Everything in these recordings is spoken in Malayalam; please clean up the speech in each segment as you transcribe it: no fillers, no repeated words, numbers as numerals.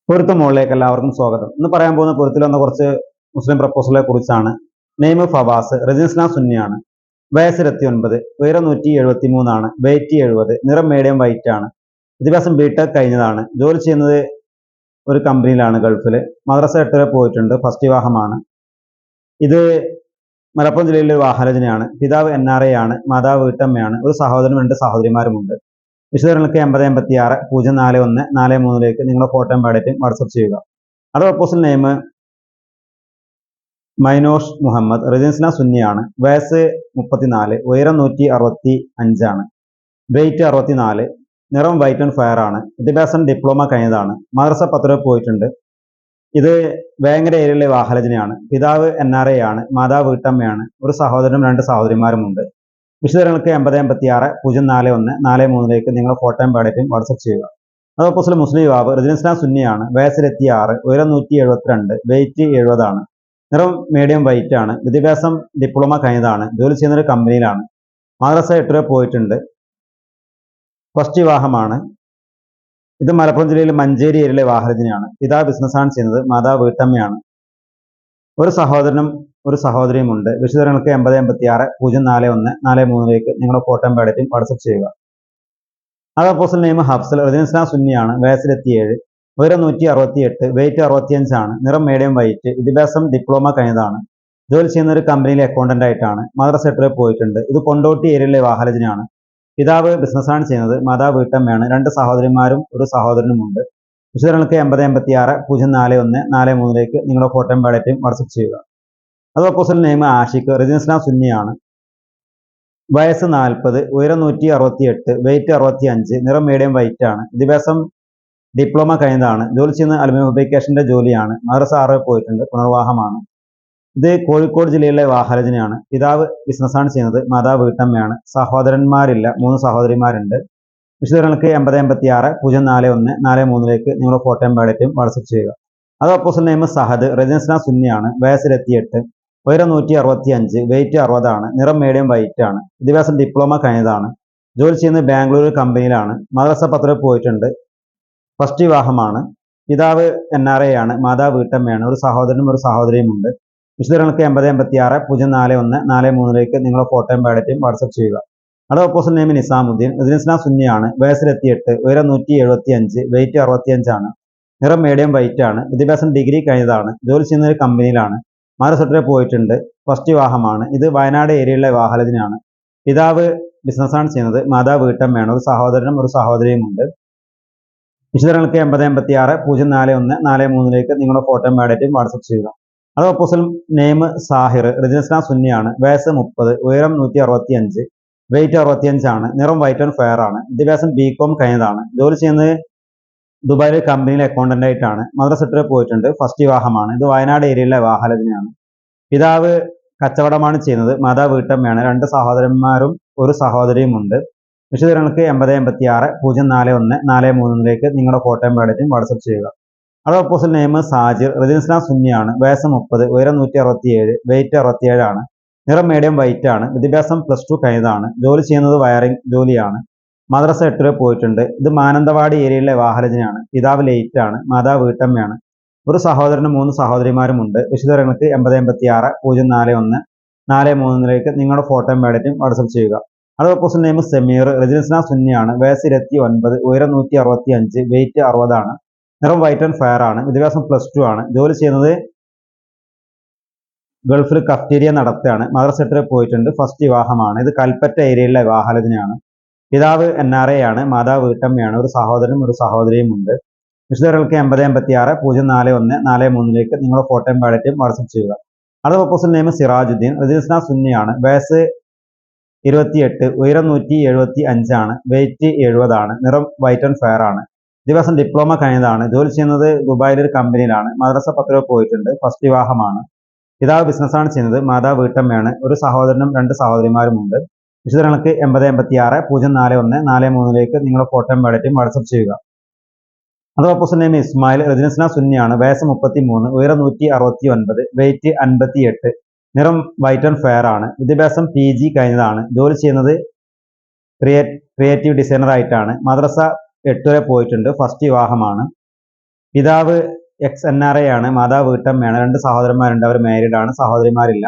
പൊരുത്തം മുകളിലേക്ക് എല്ലാവർക്കും സ്വാഗതം. ഇന്ന് പറയാൻ പോകുന്ന പൊരുത്തിൽ വന്ന കുറച്ച് മുസ്ലിം പ്രപ്പോസലെ കുറിച്ചാണ്. നെയ്മ് ഫവാസ്, റജിൻസ്ന സുന്നിയാണ്, വയസ്സ് 29, ഉയരം 173, വെയിറ്റ് 70, നിറം മീഡിയം വൈറ്റ് ആണ്, വിദ്യാഭ്യാസം ബിടെക് കഴിഞ്ഞതാണ്, ജോലി ചെയ്യുന്നത് ഒരു കമ്പനിയിലാണ് ഗൾഫിൽ, മദ്രസ 8 വരെ പോയിട്ടുണ്ട്, ഫസ്റ്റ് വിവാഹമാണ്. ഇത് മലപ്പുറം ജില്ലയിലെ വാഹനജനയാണ്. പിതാവ് NRA ആണ്, മാതാവ് വീട്ടമ്മയാണ്, ഒരു സഹോദരനും 2 സഹോദരിമാരുമുണ്ട്. വിശദങ്ങൾക്ക് 8086 041 43 നിങ്ങളുടെ ഫോട്ടോയും ബയോഡേറ്റയും വാട്സപ്പ് ചെയ്യുക. അത് പ്രപ്പോസൽ നെയിം മൈനോഷ് മുഹമ്മദ്, റജിൻസ്ന സുന്നിയാണ്, വയസ്സ് 34, ഉയരം 165, വെയിറ്റ് 64, നിറം വൈറ്റ് ആൻഡ് ഫയർ ആണ്, വിദ്യാഭ്യാസം ഡിപ്ലോമ കഴിഞ്ഞതാണ്, മദ്രസ 10 വരെ പോയിട്ടുണ്ട്. ഇത് വേങ്ങര ഏരിയയിലെ വാഹനജനയാണ്. പിതാവ് NRA ആണ്, മാതാവ് വീട്ടമ്മയാണ്, ഒരു സഹോദരനും 2 സഹോദരിമാരുമുണ്ട്. വിശദങ്ങൾക്ക് 8086 041 43 നിങ്ങളുടെ ഫോട്ടോയും ബയോഡേറ്റയും വാട്സപ്പ് ചെയ്യുക. അത് പ്രപ്പോസൽ മുസ്ലിം യുവാവ്, റജിൻസ്ന സുന്നിയാണ്, വയസ്സ് 26, ഉയരം 172, വെയിറ്റ് 70 ആണ്, നിറം മീഡിയം വൈറ്റ് ആണ്, വിദ്യാഭ്യാസം ഡിപ്ലോമ കഴിഞ്ഞതാണ്, ജോലി ചെയ്യുന്ന ഒരു കമ്പനിയിലാണ്, മദ്രസ 8 വരെ പോയിട്ടുണ്ട്, ഫസ്റ്റ് വിവാഹമാണ്. ഇത് മലപ്പുറം ജില്ലയിലെ മഞ്ചേരി ഏരിയയിലെ വാഹനജനയാണ്. പിതാവ് ബിസിനസ്സാണ് ചെയ്യുന്നത്, മാതാവ് വീട്ടമ്മയാണ്, ഒരു സഹോദരനും ഒരു സഹോദരിയുമുണ്ട്. വിശദങ്ങൾക്ക് 8086 041 43 നിങ്ങളുടെ ഫോട്ടോയും ബയോഡേറ്റയും വാട്സപ്പ് ചെയ്യുക. അത് പ്രപ്പോസൽ നെയിം ഹഫ്സൽ, റജിൻസ്ന സുന്നിയാണ്, വയസ്സ് 27, ഉയരം 168, വെയിറ്റ് 65 ആണ്, നിറം മീഡിയം വൈറ്റ്, വിദ്യാഭ്യാസം ഡിപ്ലോമ കഴിഞ്ഞതാണ്, ജോലി ചെയ്യുന്ന ഒരു കമ്പനിയിലെ അക്കൗണ്ടന്റ് ആയിട്ടാണ്, മദ്രസ 8 വരെ പോയിട്ടുണ്ട്. ഇത് കൊണ്ടോട്ടി ഏരിയയിലെ വാഹനജനാണ്. പിതാവ് ബിസിനസ്സാണ് ചെയ്യുന്നത്, മാതാവ് വീട്ടമ്മയാണ്, 2 സഹോദരിമാരും ഒരു സഹോദരനുമുണ്ട്. വിശദങ്ങൾക്ക് 8086 041 43 നിങ്ങളുടെ ഫോട്ടോയും ബയോഡേറ്റയും വാട്സപ്പ് ചെയ്യുക. അത് പ്രപ്പോസൽ നെയിം ആഷിഖ്, റജിൻസ്ന സുന്നിയാണ്, വയസ്സ് 40, ഉയരം 168, വെയിറ്റ് 65, നിറം മീഡിയം വൈറ്റ് ആണ്, വിദ്യാഭ്യാസം ഡിപ്ലോമ കഴിഞ്ഞതാണ്, ജോലി ചെയ്യുന്ന അലുമിനിയം ഫാബ്രിക്കേഷന്റെ ജോലിയാണ്, മദ്രസ 6 വരെ പോയിട്ടുണ്ട്, പുനർവാഹമാണ്. ഇത് കോഴിക്കോട് ജില്ലയിലെ വാഹനജനയാണ്. പിതാവ് ബിസിനസ്സാണ് ചെയ്യുന്നത്, മാതാവ് വീട്ടമ്മയാണ്, സഹോദരന്മാരില്ല, 3 സഹോദരിമാരുണ്ട്. വിശദങ്ങൾക്ക് 8086 041 43 നിങ്ങളുടെ ഫോട്ടോയും ബയോഡേറ്റയും വാട്സപ്പ് ചെയ്യുക. അത് പ്രപ്പോസൽ നെയിം സഹദ്, റജിൻസ്ന സുന്നിയാണ്, വയസ്സ് 28, ഉയരം 165, വെയിറ്റ് 60 ആണ്, നിറം മീഡിയം വൈറ്റ് ആണ്, വിദ്യാഭ്യാസം ഡിപ്ലോമ കഴിഞ്ഞതാണ്, ജോലി ചെയ്യുന്നത് ബാംഗ്ലൂർ കമ്പനിയിലാണ്, മദ്രസ 10 വരെ പോയിട്ടുണ്ട്, ഫസ്റ്റ് വിവാഹമാണ്. പിതാവ് NRA ആണ്, മാതാവ് വീട്ടമ്മയാണ്, ഒരു സഹോദരനും ഒരു സഹോദരിയുമുണ്ട്. വിശദങ്ങൾക്ക് 8086 041 43 നിങ്ങളുടെ ഫോട്ടോയും ബയോഡേറ്റയും വാട്സപ്പ് ചെയ്യുക. അത് പ്രപ്പോസൽ നെയിം നിസാമുദ്ദീൻ, റജിൻസ്ന സുന്നിയാണ്, വയസ്സ് 28, ഉയരം 175, വെയിറ്റ് 65 ആണ്, നിറം മീഡിയം വൈറ്റ് ആണ്, വിദ്യാഭ്യാസം ഡിഗ്രി കഴിഞ്ഞതാണ്, ജോലി ചെയ്യുന്ന ഒരു കമ്പനിയിലാണ്, മദ്രസ 8 വരെ പോയിട്ടുണ്ട്, ഫസ്റ്റ് വിവാഹമാണ്. ഇത് വയനാട് ഏരിയയിലെ വാഹനജനാണ്. പിതാവ് ബിസിനസ്സാണ് ചെയ്യുന്നത്, മാതാവ് വീട്ടമ്മയാണ്, ഒരു സഹോദരനും ഒരു സഹോദരിയുമുണ്ട്. വിശദങ്ങൾക്ക് 8086 041 43 നിങ്ങളുടെ ഫോട്ടോയും ബയോഡേറ്റയും വാട്സപ്പ് ചെയ്യുക. അത് പ്രപ്പോസൽ നെയിം സാഹിർ, റജിൻസ്ന സുന്നിയാണ്, വയസ്സ് 30, ഉയരം 165, വെയിറ്റ് 65 ആണ്, നിറം വൈറ്റ് ആൻഡ് ഫയർ ആണ്, വിദ്യാഭ്യാസം BCom കഴിഞ്ഞതാണ്, ജോലി ചെയ്യുന്നത് ദുബായിലെ കമ്പനിയിലെ അക്കൗണ്ടന്റ് ആയിട്ടാണ്, മദ്രസ 8 വരെ പോയിട്ടുണ്ട്, ഫസ്റ്റ് വിവാഹമാണ്. ഇത് വയനാട് ഏരിയയിലെ വാഹനജനയാണ്. പിതാവ് കച്ചവടമാണ് ചെയ്യുന്നത്, മാതാവ് വീട്ടമ്മയാണ്, 2 സഹോദരന്മാരും ഒരു സഹോദരിയുമുണ്ട്. വിശദങ്ങൾക്ക് 8086 041 43 നിങ്ങളുടെ ഫോട്ടോയും ബയോഡേറ്റയും വാട്സപ്പ് ചെയ്യുക. അത് പ്രപ്പോസൽ നെയിം സാജിർ, റജിൻസ്ന സുന്നിയാണ്, വയസ്സ് 30, ഉയരം 167, വെയിറ്റ് 67 ആണ്, നിറം മീഡിയം വൈറ്റ് ആണ്, വിദ്യാഭ്യാസം +2 കഴിഞ്ഞതാണ്, ജോലി ചെയ്യുന്നത് വയറിംഗ് ജോലിയാണ്, മദ്രസ 8 വരെ പോയിട്ടുണ്ട്. ഇത് മാനന്തവാടി ഏരിയയിലെ വാഹനജനാണ്. പിതാവ് ലേറ്റ് ആണ്, മാതാവ് വീട്ടമ്മയാണ്, ഒരു സഹോദരനും 3 സഹോദരിമാരുമുണ്ട്. വിശദങ്ങൾക്ക് 8086 041 43 നിങ്ങളുടെ ഫോട്ടോയും ബയോഡേറ്റയും വാട്സപ്പ് ചെയ്യുക. അത് പ്രപ്പോസൽ നെയിം സമീർ, റജിൻസ്ന സുന്നിയാണ്, വയസ്സ് 29, ഉയരം 165, വെയിറ്റ് 60 ആണ്, നിറം വൈറ്റ് ആൻഡ് ഫയർ ആണ്, വിദ്യാഭ്യാസം +2 ആണ്, ജോലി ചെയ്യുന്നത് ഗൾഫിൽ കഫ്റ്റീരിയ നടത്തുകയാണ്, മദ്രസ 8 വരെ പോയിട്ടുണ്ട്, ഫസ്റ്റ് വിവാഹമാണ്. ഇത് കൽപ്പറ്റ ഏരിയയിലെ വാഹനജനാണ്. പിതാവ് NRA ആണ്, മാതാവ് വീട്ടമ്മയാണ്, ഒരു സഹോദരനും ഒരു സഹോദരിയുമുണ്ട്. വിശദങ്ങൾക്ക് 8086 041 43 നിങ്ങളുടെ ഫോട്ടോയും ബയോഡേറ്റയും വാട്സപ്പ് ചെയ്യുക. അത് പ്രപ്പോസൽ നെയിം സിറാജുദ്ദീൻ, റജിൻസ്ന സുന്നിയാണ്, വയസ്സ് 28, ഉയരം 175 ആണ്, വെയിറ്റ് 70 ആണ്, നിറം വൈറ്റ് ആൻഡ് ഫയർ ആണ്, വിദ്യാഭ്യാസം ഡിപ്ലോമ കഴിഞ്ഞതാണ്, ജോലി ചെയ്യുന്നത് ദുബായിലെ ഒരു കമ്പനിയിലാണ്, മദ്രസ 10 വരെ പോയിട്ടുണ്ട്, ഫസ്റ്റ് വിവാഹമാണ്. പിതാവ് ബിസിനസ്സാണ് ചെയ്യുന്നത്, മാതാവ് വീട്ടമ്മയാണ്, ഒരു സഹോദരനും 2 സഹോദരിമാരുമുണ്ട്. വിശദങ്ങൾക്ക് 8086 041 43 നിങ്ങളുടെ ഫോട്ടോയും ബയോഡേറ്റയും വാട്സപ്പ് ചെയ്യുക. അത് പ്രപ്പോസൽ നെയിം ഇസ്മായിൽ, റജിൻസ്ന സുന്നിയാണ്, വയസ്സ് 33, ഉയരം 169, വെയിറ്റ് 58, നിറം വൈറ്റ് ആൻഡ് ഫെയർ ആണ്, വിദ്യാഭ്യാസം PG കഴിഞ്ഞതാണ്, ജോലി ചെയ്യുന്നത് ക്രിയേറ്റീവ് ഡിസൈനർ ആയിട്ടാണ്, മദ്രസ 8 വരെ പോയിട്ടുണ്ട്, ഫസ്റ്റ് വിവാഹമാണ്. പിതാവ് XNRA ആണ്, മാതാവ് വീട്ടമ്മയാണ്. 2 സഹോദരന്മാരുണ്ട്, അവർ മാരീഡ് ആണ്, സഹോദരിമാരില്ല.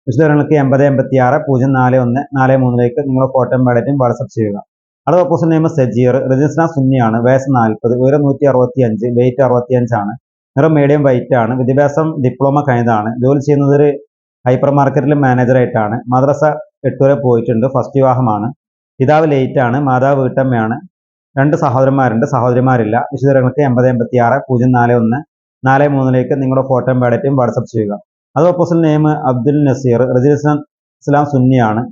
വിശദവിവരങ്ങൾക്ക് 8086 041 43 നിങ്ങൾ ഫോട്ടോയും ബയോഡേറ്റയും വാട്സപ്പ് ചെയ്യുക. അടുത്ത പ്രൊപ്പോസൽ നെയിം സജീർ, രജിസ്ട്രാർ സുന്നിയാണ്, വയസ്സ് 40, ഉയരം 165, വെയിറ്റ് 65 ആണ്, നിറം മീഡിയം വൈറ്റ് ആണ്, വിദ്യാഭ്യാസം ഡിപ്ലോമ കഴിഞ്ഞതാണ്, ജോലി ചെയ്യുന്നത് ഒരു ഹൈപ്പർ മാർക്കറ്റിൽ മാനേജറായിട്ടാണ്, മദ്രസ 8 വരെ പോയിട്ടുണ്ട്, ഫസ്റ്റ് വിവാഹമാണ്, പിതാവ് ലേറ്റ് ആണ്, മാതാവ് വീട്ടമ്മയാണ്, 2 സഹോദരന്മാരുണ്ട്, സഹോദരിമാരില്ല. വിശദവിവരങ്ങൾക്ക് 8086 041 43 നിങ്ങളുടെ ഫോട്ടോയും ബയോഡേറ്റയും വാട്സപ്പ് ചെയ്യുക. അത് proposal name Abdul Nazeer, registrar ഇസ്ലാം സുന്നിയാണ്,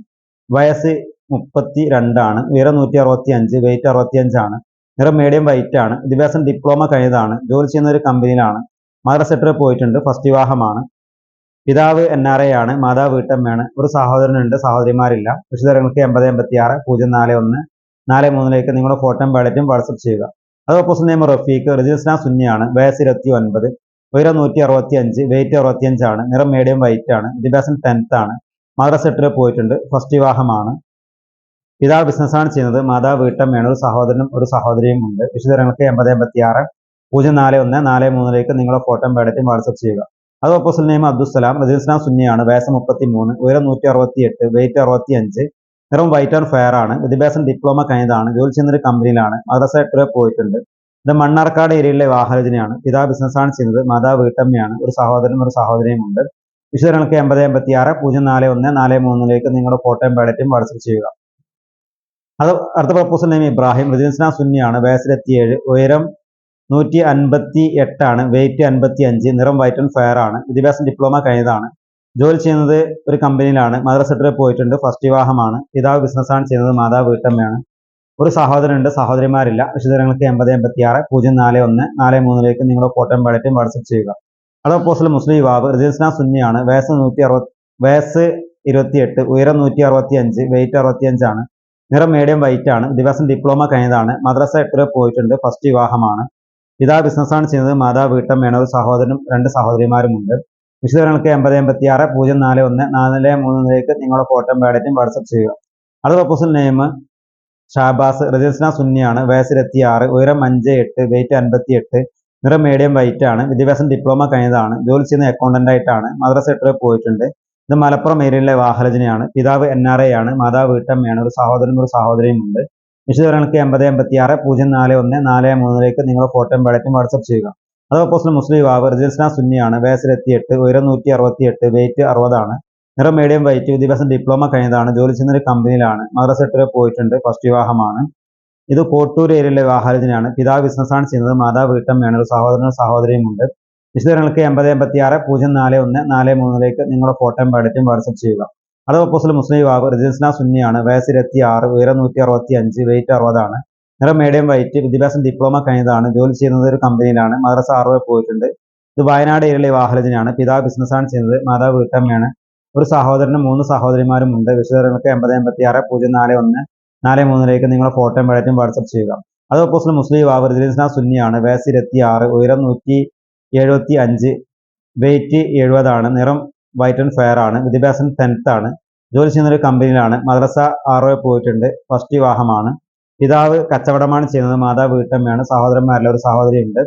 വയസ്സ് 32 ആണ്, ഉയരം 165, വെയിറ്റ് 65 ആണ്, നിറം മീഡിയം വൈറ്റ് ആണ്, വിദ്യാഭ്യാസം ഡിപ്ലോമ കഴിഞ്ഞതാണ്, ജോലി ചെയ്യുന്ന ഒരു കമ്പനിയിലാണ്, മദ്രസ 8 വരെ പോയിട്ടുണ്ട്, ഫസ്റ്റ് വിവാഹമാണ്, പിതാവ് NRA ആണ്, മാതാവ് വീട്ടമ്മയാണ്, ഒരു സഹോദരനുണ്ട്, സഹോദരിമാരില്ല. വിശദവിവരങ്ങൾക്ക് 8086 041 43 നിങ്ങളുടെ ഫോട്ടോയും ബയോഡേറ്റയും വാട്സപ്പ് ചെയ്യുക. അത് പ്രൊപ്പോസൽ നെയിം റഫീഖ്, രജിസ്ട്രാർ സുന്നിയാണ്, വയസ്സ് 29, ഉയരം 165, വെയിറ്റ് 65 ആണ്, നിറം മീഡിയം വൈറ്റ് ആണ്, വിദ്യാഭ്യാസം 10th ആണ്, മദ്രസ 8 വരെ പോയിട്ടുണ്ട്, ഫസ്റ്റ് വിവാഹമാണ്, പിതാവ് ബിസിനസ്സാണ് ചെയ്യുന്നത്, മാതാവ് വീട്ടമ്മയാണ്, ഒരു സഹോദരനും ഒരു സഹോദരിയും ഉണ്ട്. വിശദവിവരങ്ങൾക്ക് 8086 041 43 നിങ്ങളുടെ ഫോട്ടോയും ബയോഡേറ്റയും വാട്സപ്പ് ചെയ്യുക. അത് പ്രൊപ്പോസൽ നെയിം അബ്ദുസ്സലാം, രജിസ്ട്രാർ സുന്നിയാണ്, വയസ്സ് 33, ഉയരം 168, വെയിറ്റ് 65, നിറം വൈറ്റ് ആൻഡ് ഫെയർ ആണ്, വിദ്യാഭ്യാസം ഡിപ്ലോമ കഴിഞ്ഞതാണ്, ജോലി ചെയ്യുന്ന ഒരു കമ്പനിയിലാണ്, മദ്രസ 8 വരെ പോയിട്ടുണ്ട്. ഇത് മണ്ണാർക്കാട് ഏരിയയിലെ വിവാഹരചനയാണ്, പിതാവ് ബിസിനസ്സാണ് ചെയ്യുന്നത്, മാതാവ് വീട്ടമ്മയാണ്, ഒരു സഹോദരനും ഒരു സഹോദരിയും ഉണ്ട്. വിശദവിവരങ്ങൾക്ക് 8086 041 43 നിങ്ങളുടെ ഫോട്ടോയും ബയോഡേറ്റയും വാട്സപ്പ് ചെയ്യുക. അത് അടുത്ത പ്രൊപ്പോസൽ നെയിം ഇബ്രാഹിം, രജിസ്ട്രാർ സുന്നിയാണ്, വയസ്സ് 27, ഉയരം 158 ആണ്, വെയിറ്റ് 55, നിറം വൈറ്റ് ആൻഡ് ഫെയർ ആണ്, വിദ്യാഭ്യാസം ഡിപ്ലോമ കഴിഞ്ഞതാണ്, ജോലി ചെയ്യുന്നത് ഒരു കമ്പനിയിലാണ്, മദ്രസ 8 വരെ പോയിട്ടുണ്ട്, ഫസ്റ്റ് വിവാഹമാണ്, പിതാവ് ബിസിനസ്സാണ് ചെയ്യുന്നത്, മാതാവ് വീട്ടമ്മയാണ്, ഒരു സഹോദരനുണ്ട്, സഹോദരിമാരില്ല. വിശദവിവരങ്ങൾക്ക് 8086 041 43 നിങ്ങളുടെ ഫോട്ടോയും ബയോഡേറ്റയും വാട്സപ്പ് ചെയ്യുക. അത് പ്രൊപ്പോസൽ മുസ്ലിം യുവാവ്, രജിസ്ട്രാർ സുന്നിയാണ്, വയസ്സ് 28, ഉയരം 165, വെയിറ്റ് 65 ആണ്, നിറം മീഡിയം വൈറ്റ് ആണ്, വിദ്യാഭ്യാസം ഡിപ്ലോമ കഴിഞ്ഞതാണ്, മദ്രസ 8 വരെ പോയിട്ടുണ്ട്, ഫസ്റ്റ് വിവാഹമാണ്, പിതാവ് ബിസിനസ്സാണ് ചെയ്യുന്നത്, മാതാവ് വീട്ടമ്മയാണ്, ഒരു സഹോദരനും 2 സഹോദരിമാരുമുണ്ട്. വിശദവിവരങ്ങൾക്ക് 8086 041 43 നിങ്ങളുടെ ഫോട്ടോയും ബയോഡേറ്റയും വാട്സപ്പ് ചെയ്യുക. അത് പ്രൊപ്പോസൽ നെയിം ഷാബാസ്, രജിസ്ട്രാർ സുന്നിയാണ്, വയസ്സ് 26, ഉയരം 58, വെയിറ്റ് 58, നിറം മീഡിയം വൈറ്റ് ആണ്, വിദ്യാഭ്യാസം ഡിപ്ലോമ കഴിഞ്ഞതാണ്, ജോലി ചെയ്യുന്ന അക്കൗണ്ടന്റ് ആയിട്ടാണ്, മദ്രസ 8 വരെ പോയിട്ടുണ്ട്. ഇത് മലപ്പുറം ഏരിയയിലെ വിവാഹരചനയാണ്, പിതാവ് NRA ആണ്, മാതാവ് വീട്ടമ്മയാണ്, ഒരു സഹോദരനും ഒരു സഹോദരിയും ഉണ്ട്. വിശദവിവരങ്ങൾക്ക് 8086 041 43 നിങ്ങളുടെ ഫോട്ടോയും ബയോഡേറ്റയും വാട്സപ്പ് ചെയ്യുക. അത് പ്രൊപ്പോസൽ മുസ്ലിം യുവാവ്, രജിസ്ട്രാർ സുന്നിയാണ്, വയസ്സ് 28, ഉയരം 168, വെയിറ്റ് 60 ആണ്, നിറം മീഡിയം വൈറ്റ്, വിദ്യാഭ്യാസം ഡിപ്ലോമ കഴിഞ്ഞതാണ്, ജോലി ചെയ്യുന്ന ഒരു കമ്പനിയിലാണ്, മദ്രസ 8 വരെ പോയിട്ടുണ്ട്, ഫസ്റ്റ് വിവാഹമാണ്. ഇത് കോട്ടൂർ ഏരിയയിലെ വിവാഹരചനയാണ്, പിതാവ് ബിസിനസ്സാണ് ചെയ്യുന്നത്, മാതാവ് വീട്ടമ്മയാണ്, ഒരു സഹോദരനും സഹോദരിയും ഉണ്ട്. വിശദവിവരങ്ങൾക്ക് 8086 041 43 നിങ്ങളുടെ ഫോട്ടോയും ബയോഡേറ്റയും വാട്സപ്പ് ചെയ്യുക. അത് പ്രൊപ്പോസൽ മുസ്ലിം യുവാവ്, രജിസ്ട്രാർ സുന്നിയാണ്, വയസ്സ് 26, ഉയരം 165, വെയിറ്റ് 60 ആണ്, നിറം മീഡിയം വൈറ്റ്, വിദ്യാഭ്യാസം ഡിപ്ലോമ കഴിഞ്ഞതാണ്, ജോലി ചെയ്യുന്നത് ഒരു കമ്പനിയിലാണ്, മദ്രസ 6 വരെ പോയിട്ടുണ്ട്. ഇത് വയനാട് ഏരിയയിലെ വിവാഹരചനയാണ്, പിതാവ് ബിസിനസ്സാണ് ചെയ്യുന്നത്, മാതാവ് വീട്ടമ്മയാണ്, ഒരു സഹോദരനും 3 സഹോദരിമാരും ഉണ്ട്. വിശദവിവരങ്ങൾക്ക് 8086 041 43 നിങ്ങളുടെ ഫോട്ടോയും ബയോഡേറ്റയും വാട്സപ്പ് ചെയ്യുക. അത് പ്രൊപ്പോസൽ മുസ്ലിം യുവാവ്, രജിസ്ട്രാർ സുന്നിയാണ്, വയസ്സ് 26, ഉയരം 175, വെയിറ്റ് 70 ആണ്, നിറം വൈറ്റ് ആൻഡ് ഫെയർ ആണ്, വിദ്യാഭ്യാസം 10th ആണ്, ജോലി ചെയ്യുന്ന ഒരു കമ്പനിയിലാണ്, മദ്രസ 6 വരെ പോയിട്ടുണ്ട്, ഫസ്റ്റ് വിവാഹമാണ്, പിതാവ് കച്ചവടമാണ് ചെയ്യുന്നത്, മാതാവ് വീട്ടമ്മയാണ്, സഹോദരന്മാരിൽ ഒരു സഹോദരിയുണ്ട്.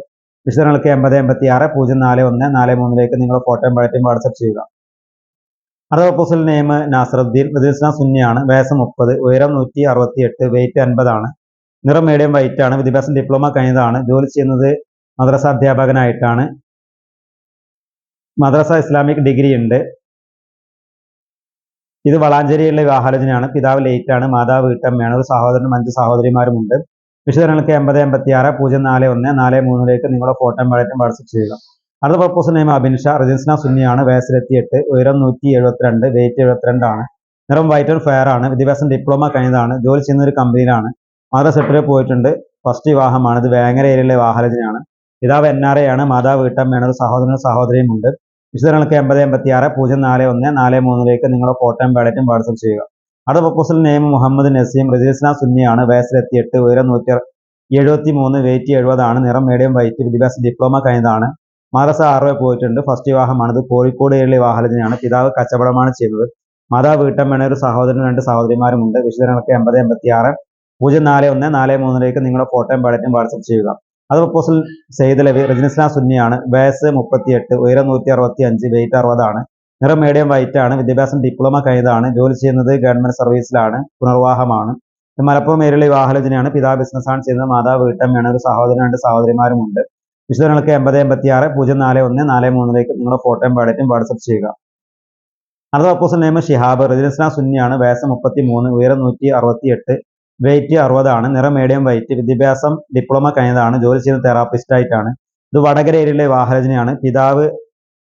വിശദങ്ങൾക്ക് 8086 041 43 നിങ്ങളുടെ ഫോട്ടോയും ബയോഡേറ്റയും വാട്സപ്പ് ചെയ്യുക. അടുത്ത പ്രൊപ്പോസൽ നെയിം നാസറുദ്ദീൻ, രജിസ്ട്രാർ സുന്നിയാണ്, വയസ്സ് 30, ഉയരം 168, വെയിറ്റ് 50 ആണ്, നിറം മീഡിയം വൈറ്റ് ആണ്, വിദ്യാഭ്യാസം ഡിപ്ലോമ കഴിഞ്ഞതാണ്, ജോലി ചെയ്യുന്നത് മദ്രസ അധ്യാപകനായിട്ടാണ്, മദ്രസ ഇസ്ലാമിക് ഡിഗ്രി ഉണ്ട്. ഇത് വളാഞ്ചേരിയിലെ വിവാഹാലോചനയാണ്, പിതാവ് ലേറ്റ് ആണ്, മാതാവ് വീട്ടമ്മയാണ്, ഒരു സഹോദരനും 5 സഹോദരിമാരുമുണ്ട്. വിശദങ്ങൾക്ക് 8086 041 43 നിങ്ങളുടെ ഫോട്ടോയും ബയോഡേറ്റയും വാട്സപ്പ് ചെയ്യുക. അടുത്ത proposal name Abin Shah, registrar സുന്നിയാണ്, വയസ്സ് 28, ഉയരം 172, വെയിറ്റ് 72 ആണ്, നിറം വൈറ്റ് ആൻഡ് ഫെയർ ആണ്, വിദ്യാഭ്യാസം ഡിപ്ലോമ കഴിഞ്ഞതാണ്, ജോലി ചെയ്യുന്ന ഒരു കമ്പനിയിലാണ്, മദ്രസ 8 വരെ പോയിട്ടുണ്ട്, ഫസ്റ്റ് വിവാഹമാണ്. ഇത് വേങ്ങര ഏരിയയിലെ വിവാഹാലോചനയാണ്, പിതാവ് NRA ആണ്, മാതാവ് വീട്ടമ്മയാണ്, ഒരു സഹോദരനും സഹോദരിയും ഉണ്ട്. വിശദങ്ങൾക്ക് 8086 041 43 നിങ്ങളുടെ ഫോട്ടോയും ബയോഡേറ്റയും വാട്സപ്പ് ചെയ്യുക. അടുത്ത proposal name Muhammad Naseem, registrar സുന്നിയാണ്, വയസ്സ് 28, ഉയരം 173, വെയിറ്റ് 70 ആണ്, നിറം മീഡിയം വൈറ്റ്, വിദ്യാഭ്യാസം ഡിപ്ലോമ കഴിഞ്ഞതാണ്, മദ്രസ 6 വരെ പോയിട്ടുണ്ട്, ഫസ്റ്റ് വിവാഹമാണ്. ഇത് കോഴിക്കോട് ഏരിയയിലെ വിവാഹാലോചനയാണ്, പിതാവ് കച്ചവടമാണ് ചെയ്യുന്നത്, മാതാവ് വീട്ടമ്മയാണ്, ഒരു സഹോദരനും 2 സഹോദരിമാരുമുണ്ട്. വിശദങ്ങൾക്ക് 8086 041 43 നിങ്ങളുടെ ഫോട്ടോയും ബയോഡേറ്റയും വാട്സപ്പ് ചെയ്യുക. അത് പ്രപ്പോസൽ സെയ്ദലവി റജിനിസ്ലാം സുന്നിയാണ്. വയസ്സ് 38, ഉയരം 165, വെയിറ്റ് 60 നിറം മീഡിയം വൈറ്റ് ആണ്. വിദ്യാഭ്യാസം ഡിപ്ലോമ കഴിഞ്ഞതാണ്. ജോലി ചെയ്യുന്നത് ഗവൺമെന്റ് സർവീസിലാണ്. പുനർവാഹമാണ്. മലപ്പുറം ഏരിയയിലെ വിവാഹാലോചനയാണ്. പിതാവ് ബിസിനസ്സാണ് ചെയ്യുന്നത്. മാതാവ് വീട്ടമ്മയാണ്. ഒരു സഹോദരൻ 2 സഹോദരിമാരുമുണ്ട്. വിശദങ്ങൾക്ക് 8056 041 443 നിങ്ങളുടെ ഫോട്ടോയും ബയോഡേറ്റയും വാട്സപ്പ് ചെയ്യുക. അടുത്ത പ്രപ്പോസൽ നെയിം ഷിഹാബ് റജിനിസ്ലാം സുന്നിയാണ്. വയസ്സ് 33, ഉയരം 168, വെയിറ്റ് 60 നിറം മീഡിയം വൈറ്റ്. വിദ്യാഭ്യാസം ഡിപ്ലോമ കഴിഞ്ഞതാണ്. ജോലി ചെയ്യുന്ന തെറാപ്പിസ്റ്റ് ആയിട്ടാണ്. ഇത് വടകര ഏരിയയിലെ വിവാഹാലോചനയാണ്. പിതാവ്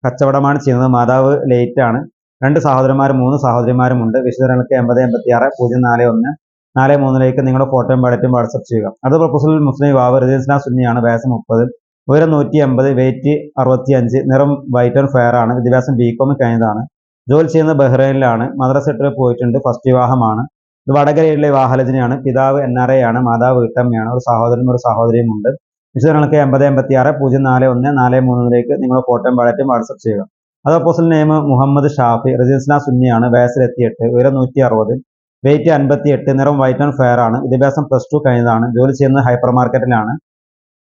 കച്ചവടമാണ് ചെയ്യുന്നത്. മാതാവ് ലേറ്റ് ആണ്. 2 സഹോദരന്മാരും 3 സഹോദരിമാരുമുണ്ട്. വിശദങ്ങൾക്ക് 8056 041 443 നിങ്ങളുടെ ഫോട്ടോയും ബയോഡേറ്റയും വാട്സപ്പ് ചെയ്യുക. അടുത്ത പ്രപ്പോസൽ മുസ്ലിം യുവാവ് റജിനിസ്ലാം സുന്നിയാണ്. വയസ്സ് 30, ഉയരം 180, വെയിറ്റ് 65, നിറം വൈറ്റ് ആൻഡ് ഫെയർ ആണ്. വിദ്യാഭ്യാസം ബികോം കഴിഞ്ഞതാണ്. ജോലി ചെയ്യുന്നത് ബഹ്റൈനിലാണ്. മദ്രസ ട്രിപ്പ് പോയിട്ടുണ്ട്. ഫസ്റ്റ് വിവാഹമാണ്. ഇത് വടകരയിലെ വിവാഹാലോചനയാണ്. പിതാവ് NRA ആണ്. മാതാവ് വീട്ടമ്മയാണ്. ഒരു സഹോദരനും ഒരു സഹോദരിയും ഉണ്ട്. വിശദങ്ങൾക്ക് 8056 041 443 നിങ്ങളുടെ ഫോട്ടോയും ബയോഡേറ്റയും വാട്സപ്പ് ചെയ്യുക. അത് പ്രപ്പോസൽ നെയിം മുഹമ്മദ് ഷാഫി റജിനിസ്ലാം സുന്നിയാണ്. വയസ്സ് 28, ഉയരം 160, വെയിറ്റ് 58, നിറം വൈറ്റ് ആൻഡ് ഫെയർ ആണ്. വിദ്യാഭ്യാസം +2 കഴിഞ്ഞതാണ്. ജോലി ചെയ്യുന്നത് ഹൈപ്പർ മാർക്കറ്റിലാണ്.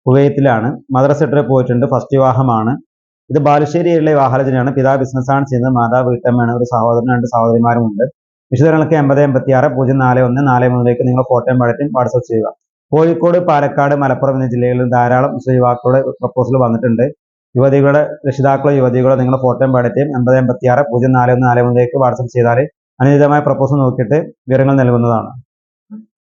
കുവൈത്തിലാണ്. മദ്രസ ട്രിപ്പ് പോയിട്ടുണ്ട്. ഫസ്റ്റ് വിവാഹമാണ്. ഇത് ബാലുശ്ശേരിയിലെ വിവാഹാലോചനയാണ്. പിതാവ് ബിസിനസ്സാണ് ചെയ്യുന്നത്. മാതാവ് വീട്ടമ്മയാണ്. ഒരു സഹോദരൻ 2 സഹോദരിമാരുമുണ്ട്. വിശദങ്ങൾക്ക് 8056 041 443 നിങ്ങൾ ഫോട്ടോയും ബയോഡേറ്റയും വാട്സപ്പ് ചെയ്യുക. കോഴിക്കോട്, പാലക്കാട്, മലപ്പുറം എന്നീ ജില്ലകളിൽ ധാരാളം മുസ്ലിം യുവാക്കളുടെ പ്രപ്പോസൽ വന്നിട്ടുണ്ട്. യുവതികളുടെ രക്ഷിതാക്കളോ യുവതികളോ നിങ്ങളുടെ ഫോട്ടോയും ബയോഡേറ്റയും 8056 041 443 വാട്സപ്പ് ചെയ്താൽ അനുചിതമായ പ്രപ്പോസൽ നോക്കിയിട്ട് വിവരങ്ങൾ നൽകുന്നതാണ്.